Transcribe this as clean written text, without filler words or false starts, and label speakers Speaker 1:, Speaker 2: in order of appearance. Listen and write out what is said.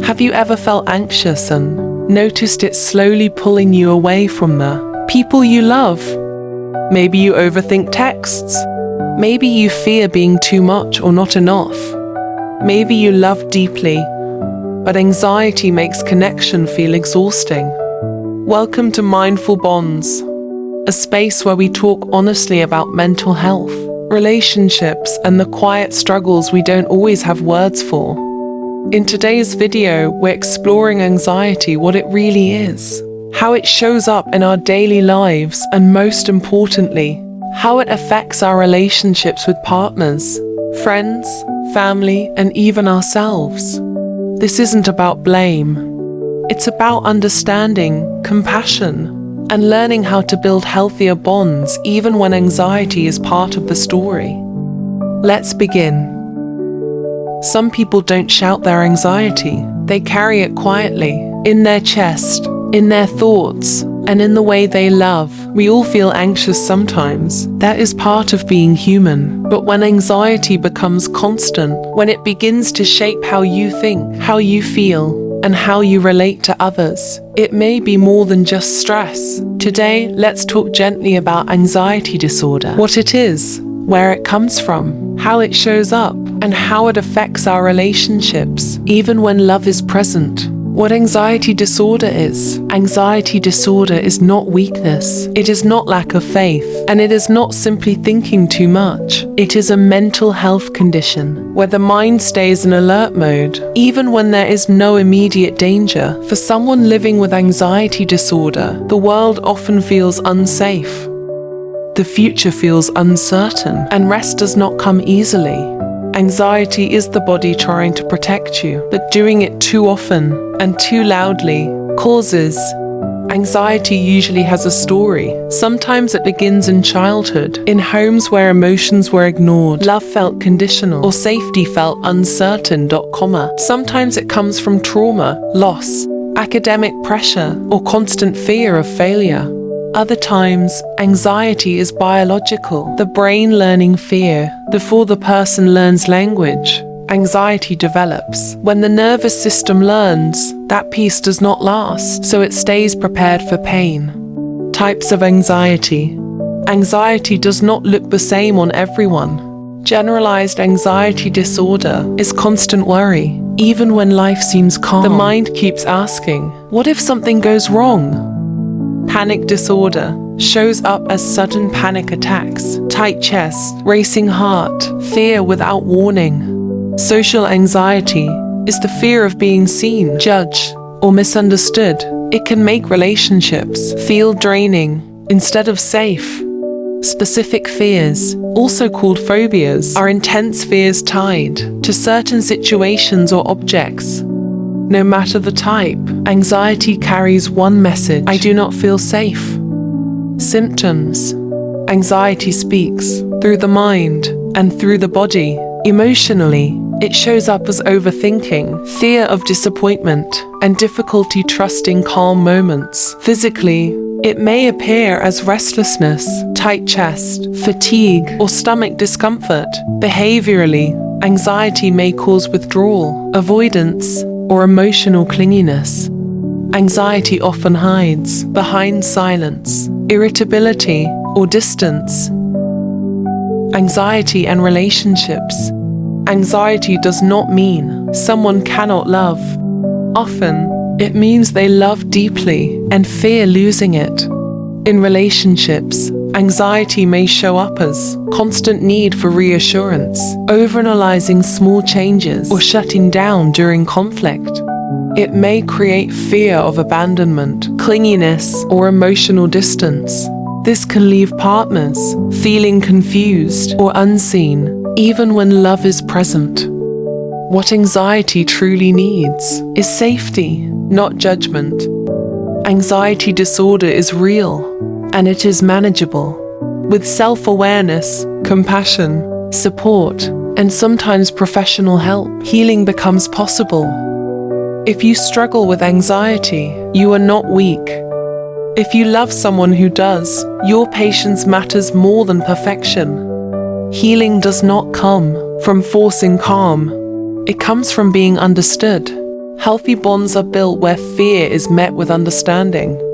Speaker 1: Have you ever felt anxious and noticed it slowly pulling you away from the people you love? Maybe you overthink texts. Maybe you fear being too much or not enough. Maybe you love deeply, but anxiety makes connection feel exhausting. Welcome to Mindful Bonds, a space where we talk honestly about mental health, relationships, and the quiet struggles we don't always have words for. In today's video, we're exploring anxiety, what it really is, how it shows up in our daily lives, and most importantly, how it affects our relationships with partners, friends, family, and even ourselves. This isn't about blame. It's about understanding, compassion, and learning how to build healthier bonds even when anxiety is part of the story. Let's begin. Some people don't shout their anxiety. They carry it quietly, in their chest, in their thoughts, and in the way they love. We all feel anxious sometimes. That is part of being human. But when anxiety becomes constant, when it begins to shape how you think, how you feel, and how you relate to others, it may be more than just stress. Today, let's talk gently about anxiety disorder, what it is, where it comes from, how it shows up, and how it affects our relationships, even when love is present. What anxiety disorder is. Anxiety disorder is not weakness. It is not lack of faith. And it is not simply thinking too much. It is a mental health condition where the mind stays in alert mode, even when there is no immediate danger. For someone living with anxiety disorder, the world often feels unsafe. The future feels uncertain, and rest does not come easily. Anxiety is the body trying to protect you, but doing it too often and too loudly causes. Anxiety usually has a story. Sometimes it begins in childhood, in homes where emotions were ignored, love felt conditional, or safety felt uncertain. Sometimes it comes from trauma, loss, academic pressure, or constant fear of failure. Other times, anxiety is biological, the brain learning fear. Before the person learns language, anxiety develops. When the nervous system learns, that piece does not last, so it stays prepared for pain. Types of anxiety. Anxiety does not look the same on everyone. Generalized anxiety disorder is constant worry. Even when life seems calm, the mind keeps asking, what if something goes wrong? Panic disorder shows up as sudden panic attacks, tight chest, racing heart, fear without warning. Social anxiety is the fear of being seen, judged, or misunderstood. It can make relationships feel draining instead of safe. Specific fears, also called phobias, are intense fears tied to certain situations or objects. No matter the type, anxiety carries one message: I do not feel safe. Symptoms. Anxiety speaks through the mind and through the body. Emotionally, it shows up as overthinking, fear of disappointment, and difficulty trusting calm moments. Physically, it may appear as restlessness, tight chest, fatigue, or stomach discomfort. Behaviorally, anxiety may cause withdrawal, avoidance, or emotional clinginess. Anxiety often hides behind silence, irritability, or distance. Anxiety and relationships. Anxiety does not mean someone cannot love. Often, it means they love deeply and fear losing it. In relationships, anxiety may show up as constant need for reassurance, overanalyzing small changes, or shutting down during conflict. It may create fear of abandonment, clinginess, or emotional distance. This can leave partners feeling confused or unseen, even when love is present. What anxiety truly needs is safety, not judgment. Anxiety disorder is real, and it is manageable. With self-awareness, compassion, support, and sometimes professional help, healing becomes possible. If you struggle with anxiety, you are not weak. If you love someone who does, your patience matters more than perfection. Healing does not come from forcing calm. It comes from being understood. Healthy bonds are built where fear is met with understanding.